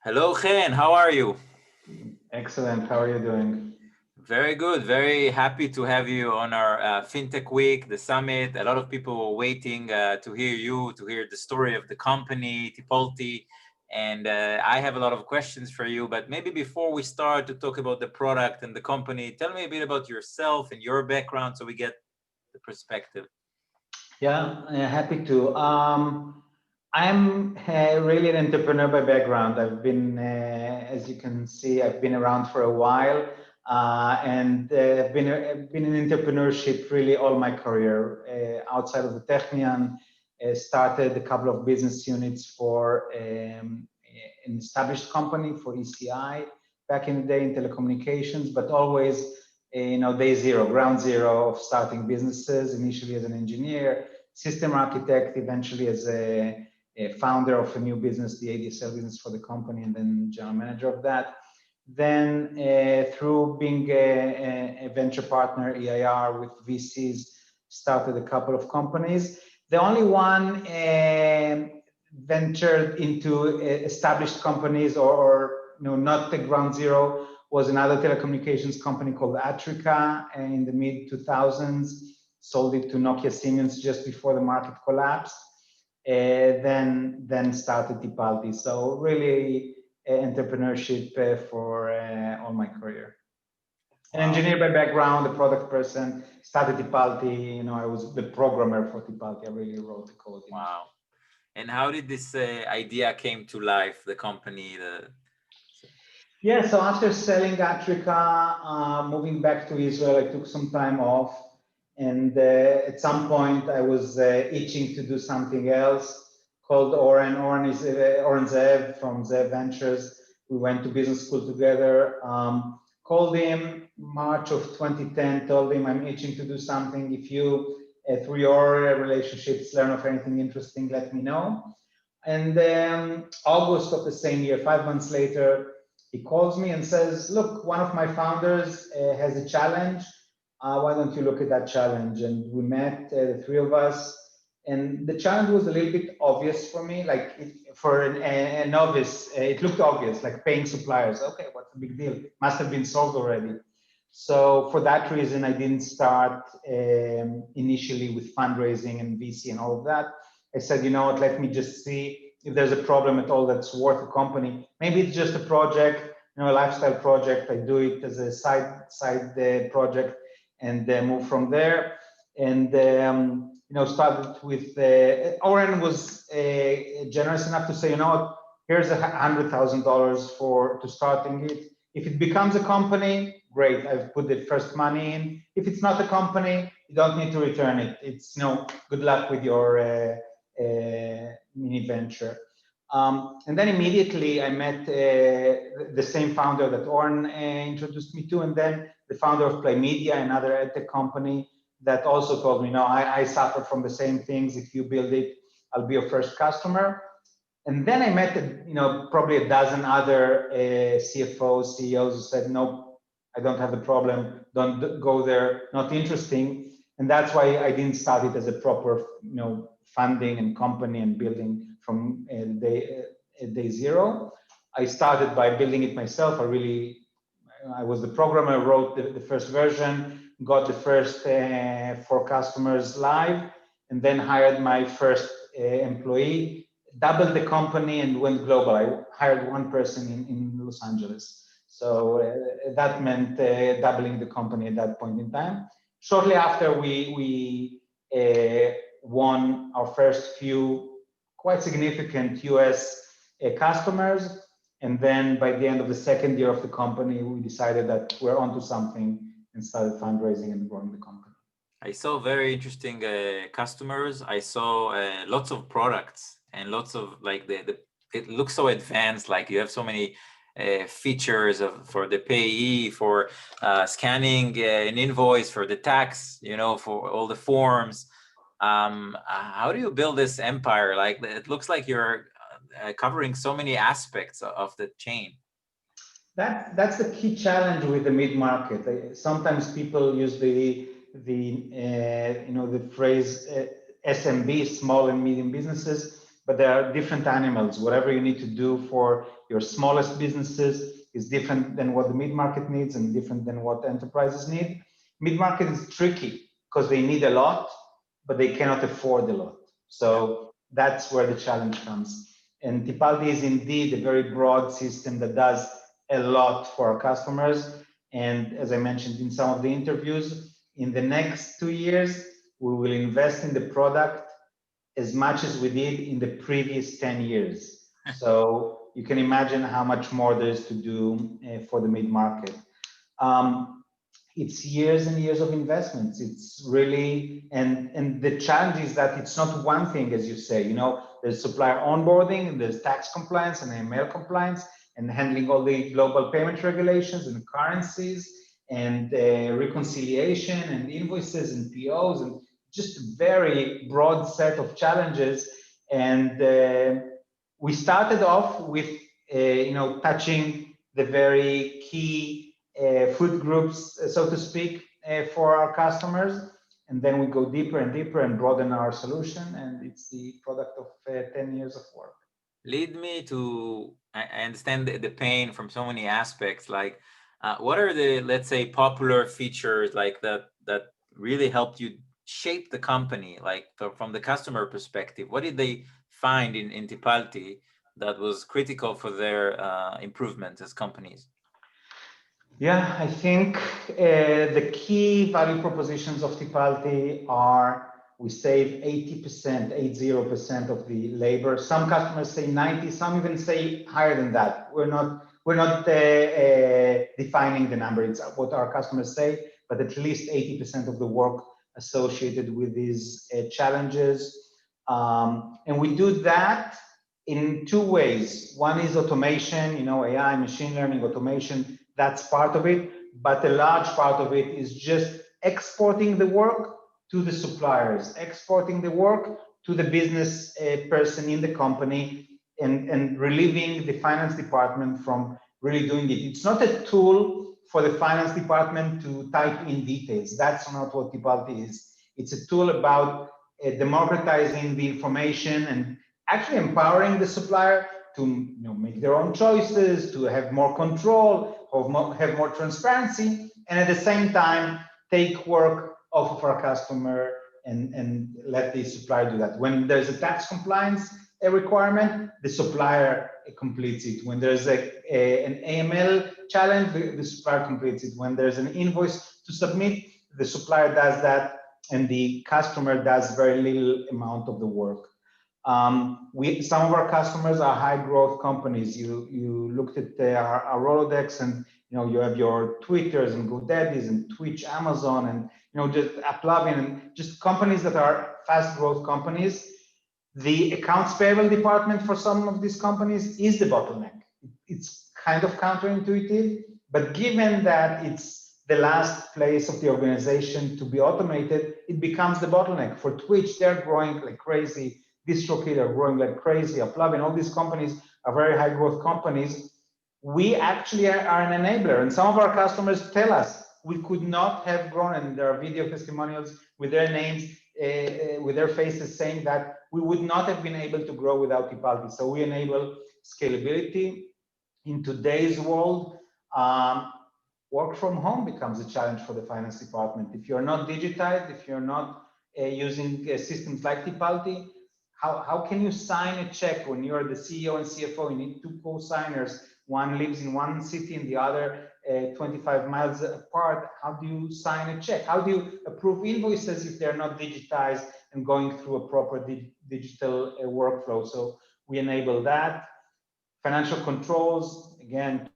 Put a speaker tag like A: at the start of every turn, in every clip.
A: Hello, Chen. How are you?
B: Excellent. How are you doing?
A: Very good. Very happy to have you on our FinTech Week, the summit. A lot of people were waiting to hear you, to hear the story of the company, Tipalti. And I have a lot of questions for you. But maybe before we start to talk about the product and the company, tell me a bit about yourself and your background so we get the perspective.
B: Yeah, happy to. I'm really an entrepreneur by background. I've been, as you can see, I've been around for a while, and I've been in entrepreneurship really all my career. Outside of the Technion, started a couple of business units for an established company for ECI back in the day in telecommunications, but always day zero, ground zero of starting businesses, initially as an engineer, system architect, eventually as a founder of a new business, the ADSL business for the company, and then general manager of that. Then through being a venture partner, EIR with VCs, started a couple of companies. The only one ventured into established companies or not the ground zero was another telecommunications company called Atrica in the mid 2000s, sold it to Nokia Siemens just before the market collapsed. Then started Tipalti. So really entrepreneurship for all my career. An
A: Wow.
B: engineer by background, a product person, started Tipalti. I was the programmer for Tipalti. I really wrote the code initially.
A: Wow. And how did this idea came to life, the company?
B: Yeah, so after selling Atrica, moving back to Israel, I took some time off. And at some point, I was itching to do something else. Called Oren. Oren is Oren Zev from Zev Ventures. We went to business school together. Called him March of 2010, told him I'm itching to do something. If you, through your relationships, learn of anything interesting, let me know. And August of the same year, 5 months later, he calls me and says, look, one of my founders has a challenge. Why don't you look at that challenge? And we met, the three of us. And the challenge was a little bit obvious for me, like for a novice, it looked obvious, like paying suppliers. Okay, what's the big deal? Must have been solved already. So for that reason, I didn't start initially with fundraising and VC and all of that. I said, you know what, let me just see if there's a problem at all that's worth a company. Maybe it's just a project, a lifestyle project. I do it as a side project and move from there. And started with Oren was generous enough to say, you know what, here's $100,000 for to starting it. If it becomes a company, great. I've put the first money in. If it's not a company, you don't need to return it. It's good luck with your mini venture. And then immediately I met the same founder that Oren introduced me to, and then the founder of Play Media, another edtech company that also told me, no, I suffer from the same things. If you build it, I'll be your first customer. And then I met, probably a dozen other CFOs, CEOs who said, no, I don't have the problem. Don't go there. Not interesting. And that's why I didn't start it as a proper, funding and company and building from day zero. I started by building it myself. I was the programmer, wrote the first version, got the first 4 customers live, and then hired my first employee, doubled the company and went global. I hired one person in Los Angeles. So that meant doubling the company at that point in time. Shortly after, we won our first few quite significant US customers. And then by the end of the second year of the company, we decided that we're onto something and started fundraising and growing the company.
A: I saw very interesting customers. I saw lots of products and lots of it looks so advanced. Like you have so many features for the payee, for scanning an invoice, for the tax, for all the forms. How do you build this empire? Like it looks like you're covering so many aspects of the chain.
B: That's the key challenge with the mid market. Sometimes people use the phrase SMB, small and medium businesses. but there are different animals. Whatever you need to do for your smallest businesses is different than what the mid-market needs and different than what enterprises need. Mid-market is tricky because they need a lot, but they cannot afford a lot. So that's where the challenge comes. And Tipalti is indeed a very broad system that does a lot for our customers. And as I mentioned in some of the interviews, in the next 2 years, we will invest in the product as much as we did in the previous 10 years. So you can imagine how much more there is to do for the mid-market. It's years and years of investments. It's really, and the challenge is that it's not one thing, as you say, you know, there's supplier onboarding, and there's tax compliance and AML compliance, and handling all the global payment regulations and currencies, and reconciliation and invoices and POs, and just a very broad set of challenges. And we started off with, you know, touching the very key food groups, so to speak, for our customers. And then we go deeper and deeper and broaden our solution. And it's the product of 10 years of work.
A: Lead me to, I understand the pain from so many aspects. Like, what are the, let's say, popular features like that really helped you shape the company, like from the customer perspective? What did they find in Tipalti that was critical for their improvement as companies?
B: Yeah, I think the key value propositions of Tipalti are we save 80%, 80% of the labor. Some customers say 90, some even say higher than that. We're not defining the number. It's what our customers say, but at least 80% of the work associated with these challenges. And we do that in two ways. One is automation, you know, AI, machine learning, automation. That's part of it, but a large part of it is just exporting the work to the suppliers, exporting the work to the business person in the company, and relieving the finance department from really doing it. It's not a tool for the finance department to type in details. That's not what Tipalti is. It's a tool about democratizing the information and actually empowering the supplier to, you know, make their own choices, to have more control, have more transparency, and at the same time take work off of our customer and let the supplier do that. When there's a tax compliance requirement, the supplier completes it. When there's an AML challenge, the supplier completes it. When there's an invoice to submit, the supplier does that, and the customer does very little amount of the work. Some of our customers are high growth companies. You looked at our Rolodex, and you know, you have your Twitters and GoDaddies and Twitch, Amazon, and you know, just AppLovin, and just companies that are fast growth companies. The accounts payable department for some of these companies is the bottleneck. It's kind of counterintuitive, but given that it's the last place of the organization to be automated, it becomes the bottleneck. For Twitch, they're growing like crazy. DistroKid are growing like crazy. AppLovin, all these companies are very high growth companies. We actually are an enabler, and some of our customers tell us we could not have grown, and there are video testimonials with their names, with their faces saying that we would not have been able to grow without Tipalti. So we enable scalability. In today's world, work from home becomes a challenge for the finance department. If you're not digitized, if you're not using systems like Tipalti, how can you sign a check when you're the CEO and CFO? You need two co-signers. One lives in one city and the other 25 miles apart. How do you sign a check? How do you approve invoices if they're not digitized and going through a proper digital workflow? So we enable that. Financial controls, again,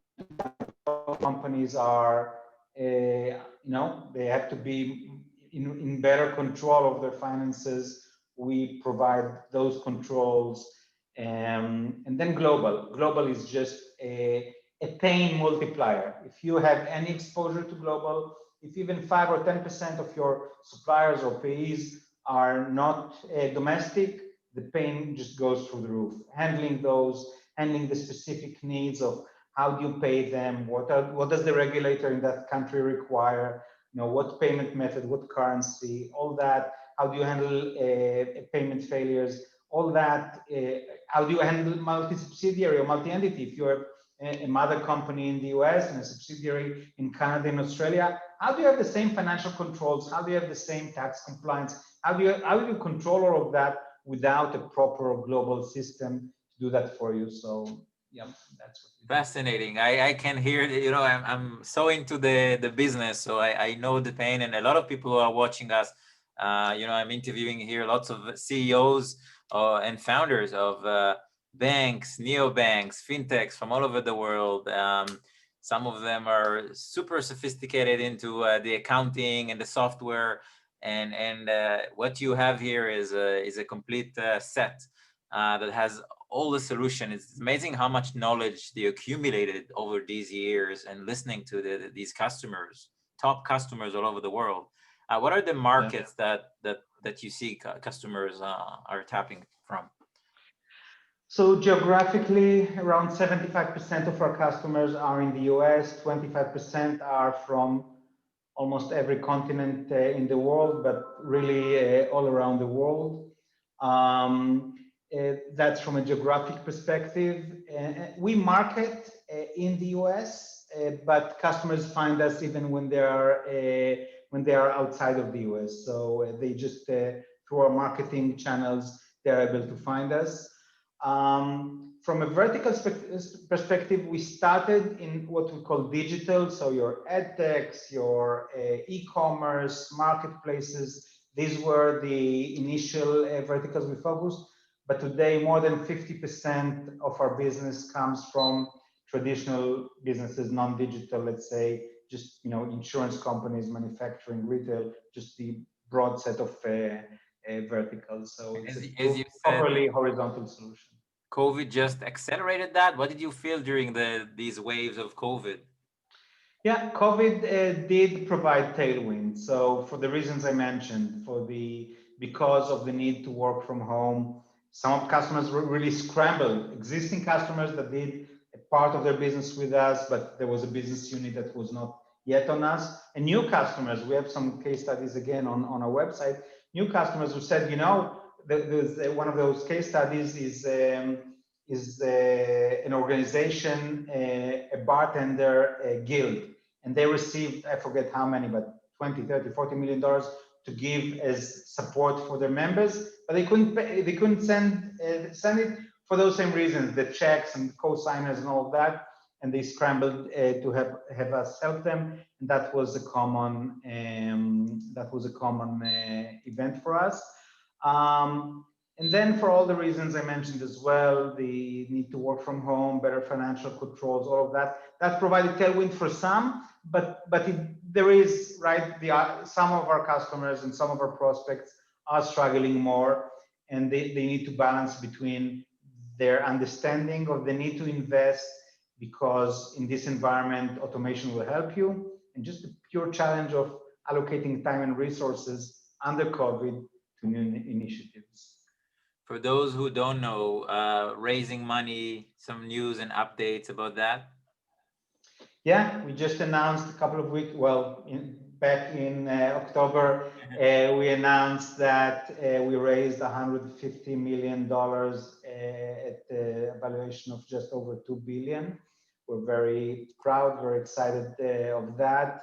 B: companies are, you know, they have to be in better control of their finances. We provide those controls. And then global. Global is just a pain multiplier. If you have any exposure to global, if even 5 or 10% of your suppliers or payees are not domestic, the pain just goes through the roof. Handling those, handling the specific needs of how do you pay them, what does the regulator in that country require, you know, what payment method, what currency, all that. How do you handle payment failures? all that. How do you handle multi-subsidiary or multi-entity? If you're a mother company in the US and a subsidiary in Canada and Australia, how do you have the same financial controls? How do you have the same tax compliance? How do you control all of that without a proper global system to do that for you? So yeah, that's what we do.
A: Fascinating. I can hear, I'm so into the business, so I know the pain, and a lot of people who are watching us, I'm interviewing here lots of CEOs and founders of banks, neobanks, fintechs from all over the world. Some of them are super sophisticated into the accounting and the software, and what you have here is a complete set that has all the solution. It's amazing how much knowledge they accumulated over these years and listening to these customers, top customers all over the world. What are the markets that you see customers are tapping from?
B: So geographically, around 75% of our customers are in the US, 25% are from almost every continent in the world, but really all around the world. That's from a geographic perspective. We market in the US, but customers find us even when they are outside of the US. So they just through our marketing channels, they're able to find us. From a vertical perspective, we started in what we call digital. So your ad techs, your e-commerce, marketplaces, these were the initial verticals we focused. But today, more than 50% of our business comes from traditional businesses, non-digital, let's say, just insurance companies, manufacturing, retail, just the broad set of verticals. So it's
A: As
B: a
A: you said,
B: properly horizontal solution.
A: COVID just accelerated that. What did you feel during these waves of COVID?
B: Yeah, COVID did provide tailwind. So for the reasons I mentioned, because of the need to work from home, some customers were really scrambled. Existing customers that did a part of their business with us, but there was a business unit that was not yet on us. And new customers, we have some case studies again on our website. New customers who said, there's one of those case studies is an organization, a bartender guild, and they received, I forget how many, but 20, 30, $40 million to give as support for their members, but they couldn't send it for those same reasons, the checks and co-signers and all of that, and they scrambled to have us help them, and that was a common event for us. And then for all the reasons I mentioned as well, the need to work from home, better financial controls, all of that, that provided tailwind for some, but there is, right, some of our customers and some of our prospects are struggling more, and they need to balance between their understanding of the need to invest, because in this environment, automation will help you, and just the pure challenge of allocating time and resources under COVID to new initiatives.
A: For those who don't know, raising money, some news and updates about that?
B: Yeah, we just announced a couple of weeks, back in October, we announced that we raised $150 million at a valuation of just over $2 billion. We're very proud, very excited of that.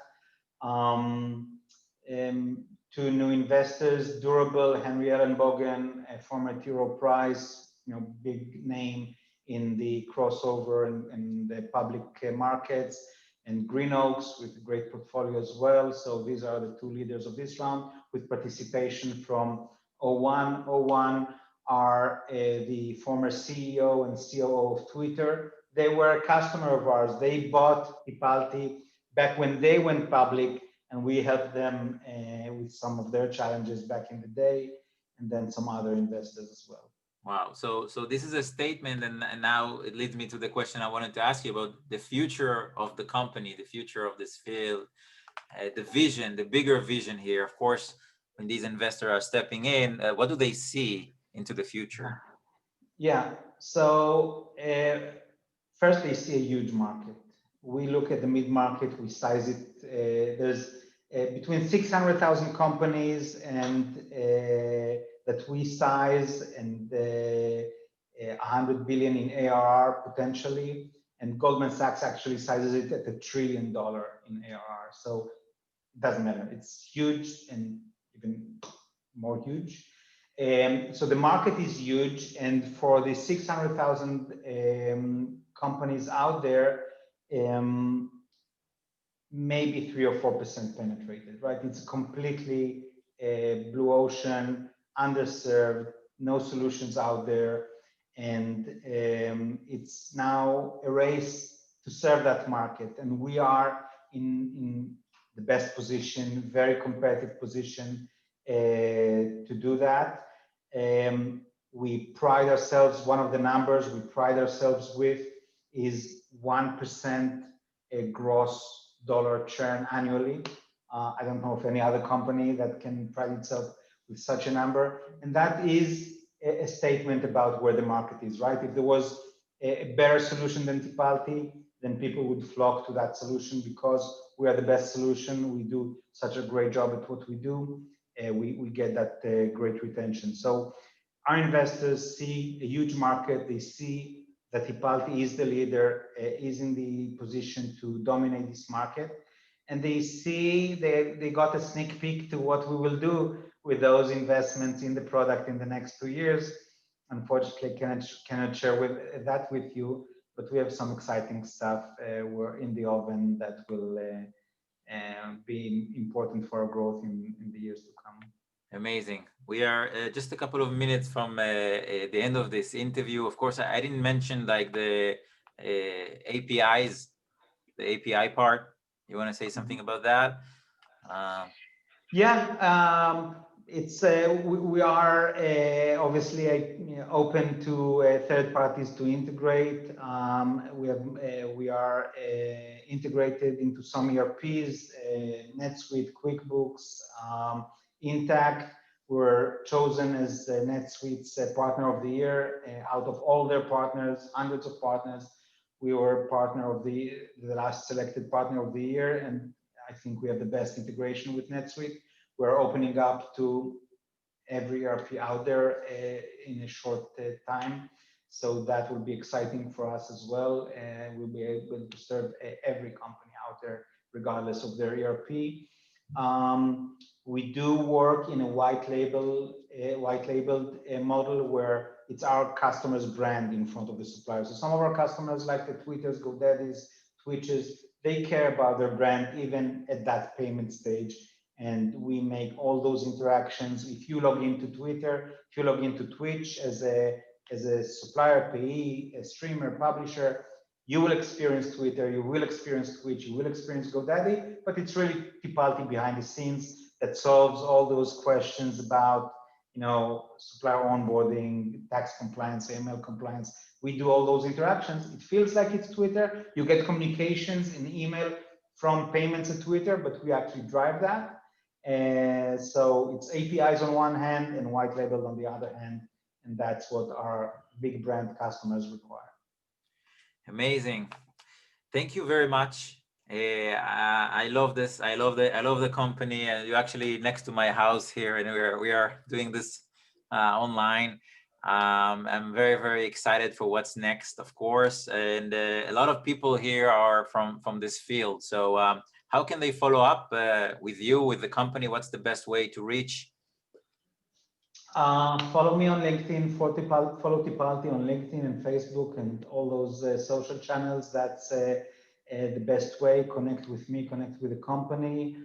B: Two new investors, Durable, Henry Ellenbogen, a former T. Rowe Price, big name in the crossover and the public markets, and Green Oaks with a great portfolio as well. So these are the two leaders of this round, with participation from O1. O1 are the former CEO and COO of Twitter. They were a customer of ours. They bought Tipalti back when they went public, and we helped them with some of their challenges back in the day, and then some other investors as well.
A: Wow. So this is a statement, and now it leads me to the question I wanted to ask you about the future of the company, the future of this field, the vision, the bigger vision here. Of course, when these investors are stepping in, what do they see into the future?
B: Yeah. So first, they see a huge market. We look at the mid-market, we size it. There's between 600,000 companies and that we size and 100 billion in ARR potentially, and Goldman Sachs actually sizes it at $1 trillion in ARR. So it doesn't matter. It's huge and even more huge. So the market is huge, and for the 600,000 companies out there, maybe 3 or 4% penetrated, right? It's completely blue ocean, underserved, no solutions out there, and it's now a race to serve that market. And we are in the best position, very competitive position to do that. We pride ourselves, one of the numbers we pride ourselves with is 1% gross dollar churn annually. I don't know of any other company that can pride itself with such a number. And that is a statement about where the market is, right? If there was a better solution than Tipalti, then people would flock to that solution because we are the best solution. We do such a great job at what we do. We get that great retention. So our investors see a huge market. They see that Tipalti is the leader, is in the position to dominate this market. And they see they got a sneak peek to what we will do with those investments in the product in the next 2 years. Unfortunately, cannot share that with you, but we have some exciting stuff we're in the oven that will be important for our growth in the years to come.
A: Amazing. We are just a couple of minutes from the end of this interview. Of course, I didn't mention like the APIs, the API part. You want to say something about that?
B: Yeah, it's we are obviously open to third parties to integrate. We are integrated into some ERPs, NetSuite, QuickBooks, Intact. We're chosen as NetSuite's Partner of the Year out of all their partners, hundreds of partners. We were partner of the last selected Partner of the Year, and I think we have the best integration with NetSuite. We're opening up to every ERP out there in a short time. So that will be exciting for us as well. We'll be able to serve every company out there, regardless of their ERP. We do work in a white labeled model where it's our customer's brand in front of the supplier. So some of our customers, like the Twitters, GoDaddy's, Twitches, they care about their brand even at that payment stage. And we make all those interactions. If you log into Twitter, if you log into Twitch as a supplier, payee, a streamer, publisher, you will experience Twitter, you will experience Twitch, you will experience GoDaddy, but it's really Tipalti behind the scenes that solves all those questions about, you know, supplier onboarding, tax compliance, AML compliance. We do all those interactions. It feels like it's Twitter. You get communications in email from payments at Twitter, but we actually drive that. So it's APIs on one hand and white labeled on the other hand, and that's what our big brand customers require.
A: Amazing. Thank you very much. I love this. I love the company, and you're actually next to my house here, and we are doing this online. I'm very, very excited for what's next, of course. And a lot of people here are from this field. So how can they follow up with you, with the company? What's the best way to reach?
B: Follow me on LinkedIn, follow Tipalti on LinkedIn and Facebook and all those social channels. That's the best way. Connect with me, connect with the company.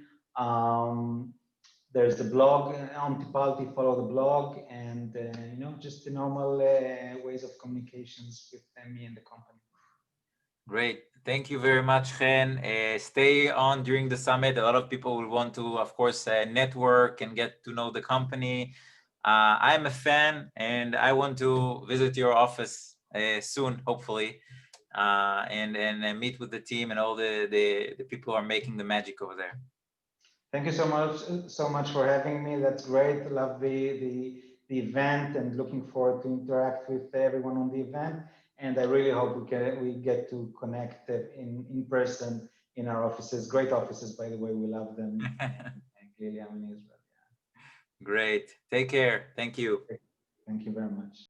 B: There's the blog on Tipalti, follow the blog, and you know, just the normal ways of communications with me and the company.
A: Great. Thank you very much, Chen. Stay on during the summit. A lot of people will want to, of course, network and get to know the company. I'm a fan, and I want to visit your office soon, hopefully, and meet with the team and all the people who are making the magic over there.
B: Thank you so much for having me. That's great. Love the event and looking forward to interact with everyone on the event. And I really hope we get to connect in person in our offices. Great offices, by the way. We love them. And Guilherme as well.
A: Great. Take care. Thank you.
B: Thank you very much.